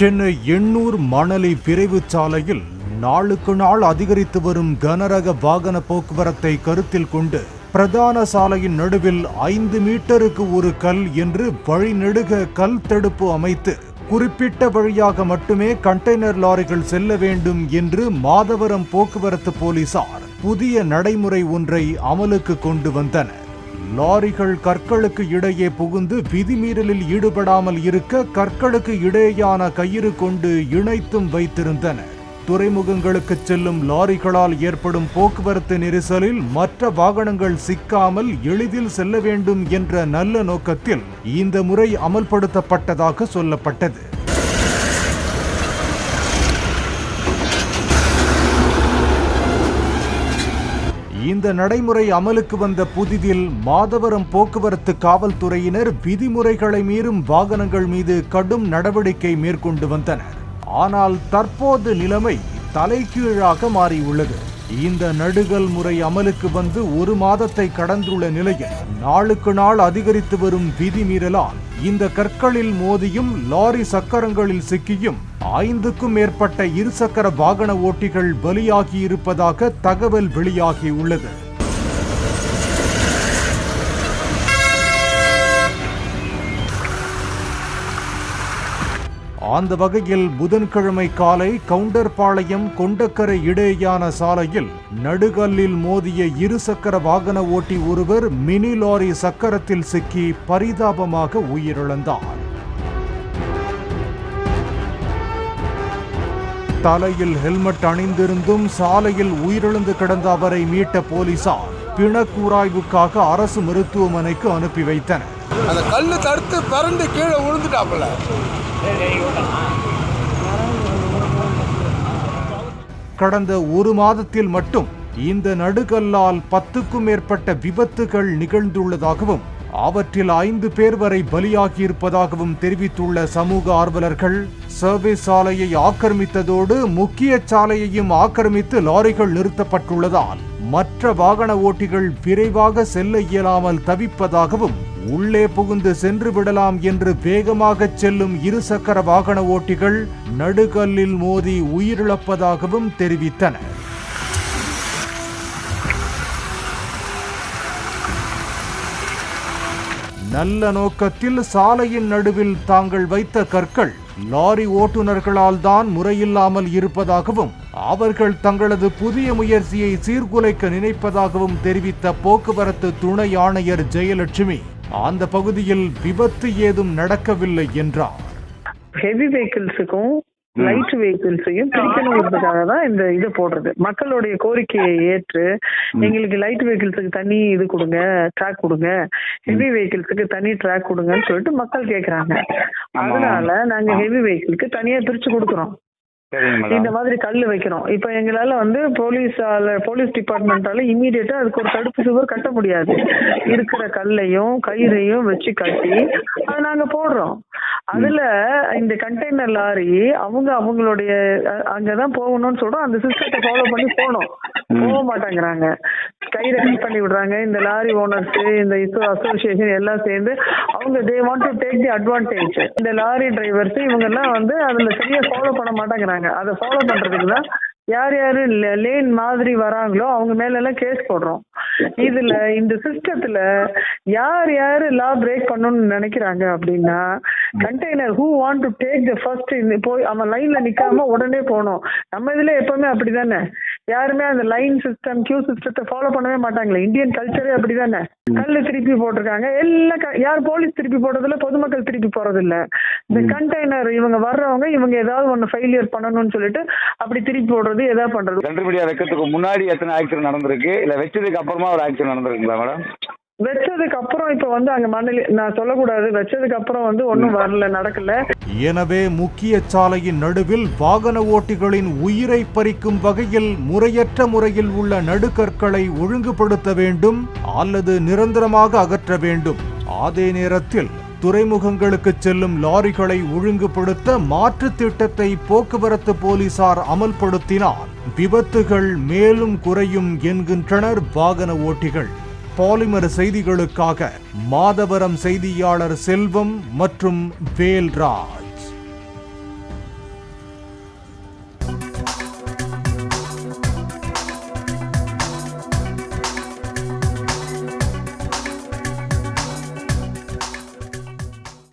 சென்னை எண்ணூர் மணலி விரைவு சாலையில் நாளுக்கு நாள் அதிகரித்து வரும் கனரக வாகன போக்குவரத்தை கருத்தில் கொண்டு பிரதான சாலையின் நடுவில் 5 மீட்டருக்கு ஒரு கல் என்று வழிநெடுக கல் தடுப்பு அமைத்து குறிப்பிட்ட வழியாக மட்டுமே கண்டெய்னர் லாரிகள் செல்ல வேண்டும் என்று மாதவரம் போக்குவரத்து போலீசார் புதிய நடைமுறை ஒன்றை அமலுக்கு கொண்டு வந்தனர். லாரிகள் கற்களுக்கு இடையே புகுந்து விதிமீறலில் ஈடுபடாமல் இருக்க கற்களுக்கு இடையேயான கயிறு கொண்டு இணைத்தும் வைத்திருந்தனர். துறைமுகங்களுக்கு செல்லும் லாரிகளால் ஏற்படும் போக்குவரத்து நெரிசலில் மற்ற வாகனங்கள் சிக்காமல் எளிதில் செல்ல வேண்டும் என்ற நல்ல நோக்கத்தில் இந்த முறை அமல்படுத்தப்பட்டதாக சொல்லப்பட்டது. இந்த நடைமுறை அமலுக்கு வந்த புதிதில் மாதவரம் போக்குவரத்து காவல்துறையினர் விதிமுறைகளை மீறும் வாகனங்கள் மீது கடும் நடவடிக்கை மேற்கொண்டு வந்தனர். ஆனால் தற்போது நிலைமை தலைகீழாக மாறியுள்ளது. இந்த நடுகல் முறை அமலுக்கு வந்து 1 மாதத்தை கடந்துள்ள நிலையில் நாளுக்கு நாள் அதிகரித்து வரும் விதிமீறலால் இந்த கற்களில் மோதியும் லாரி சக்கரங்களில் சிக்கியும் 5க்கும் மேற்பட்ட இருசக்கர வாகன ஓட்டிகள் பலியாகி இருப்பதாக தகவல் வெளியாகியுள்ளது. அந்த வகையில் புதன்கிழமை காலை கவுண்டர்பாளையம் கொண்டக்கரை இடையேயான சாலையில் நடுகல்லில் மோதிய இருசக்கர வாகன ஓட்டி ஒருவர் மினி லாரி சக்கரத்தில் சிக்கி பரிதாபமாக உயிரிழந்தார். தலையில் ஹெல்மெட் அணிந்திருந்தும் சாலையில் உயிரிழந்து கிடந்த அவரை மீட்ட போலீசார் பிணக்கூராய்வுக்காக அரசு மருத்துவமனைக்கு அனுப்பி வைத்தனர். அந்த கல்லு தடுத்து பறந்து கீழே விழுந்துட்டாப்புல. கடந்த 1 மாதத்தில் மட்டும் இந்த நடுகல்லால் 10க்கும் மேற்பட்ட விபத்துகள் நிகழ்ந்துள்ளதாகவும் அவற்றில் 5 பேர் வரை பலியாகியிருப்பதாகவும் தெரிவித்துள்ள சமூக ஆர்வலர்கள், சர்வீஸ் சாலையை ஆக்கிரமித்ததோடு முக்கிய சாலையையும் ஆக்கிரமித்து லாரிகள் நிறுத்தப்பட்டுள்ளதால் மற்ற வாகன ஓட்டிகள் விரைவாக செல்ல இயலாமல் தவிப்பதாகவும் உள்ளே புகுந்து சென்று விடலாம் என்று வேகமாக செல்லும் இருசக்கர வாகன ஓட்டிகள் நடுகல்லில் மோதி உயிரிழப்பதாகவும் தெரிவித்தனர். நல்ல நோக்கத்தில் சாலையின் நடுவில் தாங்கள் வைத்த கற்கள் லாரி ஓட்டுநர்களால் தான் முறையில்லாமல் இருப்பதாகவும் அவர்கள் தங்களது புதிய முயற்சியை சீர்குலைக்க நினைப்பதாகவும் தெரிவித்த போக்குவரத்து துணை ஆணையர் ஜெயலட்சுமி அந்த பகுதியில் விபத்து ஏதும் நடக்கவில்லை என்றார். ஹெவி வெஹிக்கிள்ஸுக்கும் லைட் வெஹிக்கிள்ஸையும் பிரிக்கணுங்கிறதுக்காக தான் இந்த இது போடுறது. மக்களுடைய கோரிக்கையை ஏற்று எங்களுக்கு லைட் வெஹிக்கிள்ஸுக்கு தனி இது கொடுங்க, ட்ராக் கொடுங்க, ஹெவி வெஹிக்கிள்ஸுக்கு தனி ட்ராக் கொடுங்கன்னு சொல்லிட்டு மக்கள் கேட்கறாங்க. அதனால நாங்க ஹெவி வெஹிக்கிளுக்கு தனியா பிரிச்சு கொடுக்குறோம். இந்த மாதிரி கல்லு வைக்கிறோம். இப்ப எங்களால போலீஸ் டிபார்ட்மெண்டால இமீடியட்டா அதுக்கு ஒரு தடுப்பு சுவர் கட்ட முடியாது. இருக்கிற கல்லையும் கயிறையும் வச்சு கட்டி அதை நாங்க போடுறோம். அதுல இந்த கண்டெய்னர் லாரி அவங்களுடைய அங்கதான் போகணும்னு சொல்றோம். அந்த சிஸ்டத்தை ஃபாலோ பண்ணி போக மாட்டேங்கிறாங்க. கயிறை கட் பண்ணி விடுறாங்க. இந்த லாரி ஓனர்ஸ், இந்த அசோசியேஷன் எல்லாம் சேர்ந்து அவங்க they want to take the advantage. இந்த லாரி டிரைவர்ஸ் இவங்க எல்லாம் அதுல சரியா ஃபாலோ பண்ண மாட்டேங்கிறாங்க. அதை ஃபாலோ பண்றதுக்கு தான் யார் யாரு லேன் மாதிரி வராங்களோ அவங்க மேல எல்லாம் கேஸ் போடுறோம். இதுல இந்த சிஸ்டத்துல யார் யாரு லா பிரேக் பண்ணணும்னு நினைக்கிறாங்க அப்படின்னா, container who want to take the first போய் அவன் லைன்ல நிக்காம உடனே போகணும். நம்ம இதுல எப்பவுமே அப்படிதானே, யாருமே அந்த லைன் சிஸ்டம் கியூ சிஸ்டத்தை ஃபாலோ பண்ணவே மாட்டாங்களே. இந்தியன் கல்ச்சரே அப்படிதானே. கல்லு திருப்பி போட்டிருக்காங்க எல்லாம். யார் போலீஸ் திருப்பி போடுறதில்ல, பொதுமக்கள் திருப்பி போறது இல்ல. இந்த கண்டெய்னர் இவங்க வர்றவங்க இவங்க ஏதாவது ஒண்ணு ஃபெயிலியர் பண்ணணும்னு சொல்லிட்டு அப்படி திருப்பி போடுறது ஏதாவது பண்றது. கண்டுபிடியா வைக்கிறதுக்கு முன்னாடி எத்தனை ஆக்சிடென்ட் நடந்திருக்கு, இல்ல வச்சதுக்கு அப்புறமா ஒரு ஆக்சிடென்ட் நடந்திருக்குங்களா மேடம்? வச்சதுக்கு அப்புறம் இப்ப அங்க மணலி நான் சொல்லக்கூடாது. வச்சதுக்கு அப்புறம் ஒன்னும் வரல, நடக்கல. எனவே முக்கிய சாலையின் நடுவில் வாகன ஓட்டிகளின் உயிரை பறிக்கும் வகையில் முறையற்ற முறையில் உள்ள நடுகற்களை ஒழுங்குபடுத்த வேண்டும் அல்லது நிரந்தரமாக அகற்ற வேண்டும். அதே நேரத்தில் துறைமுகங்களுக்கு செல்லும் லாரிகளை ஒழுங்குபடுத்த மாற்று திட்டத்தை போக்குவரத்து போலீசார் அமல்படுத்தினால் விபத்துகள் மேலும் குறையும் என்கின்றனர் வாகன ஓட்டிகள். பாலிமர் செய்திகளுக்காக மாதவரம் செய்தியாளர் செல்வம் மற்றும் வேல்ராஜ்.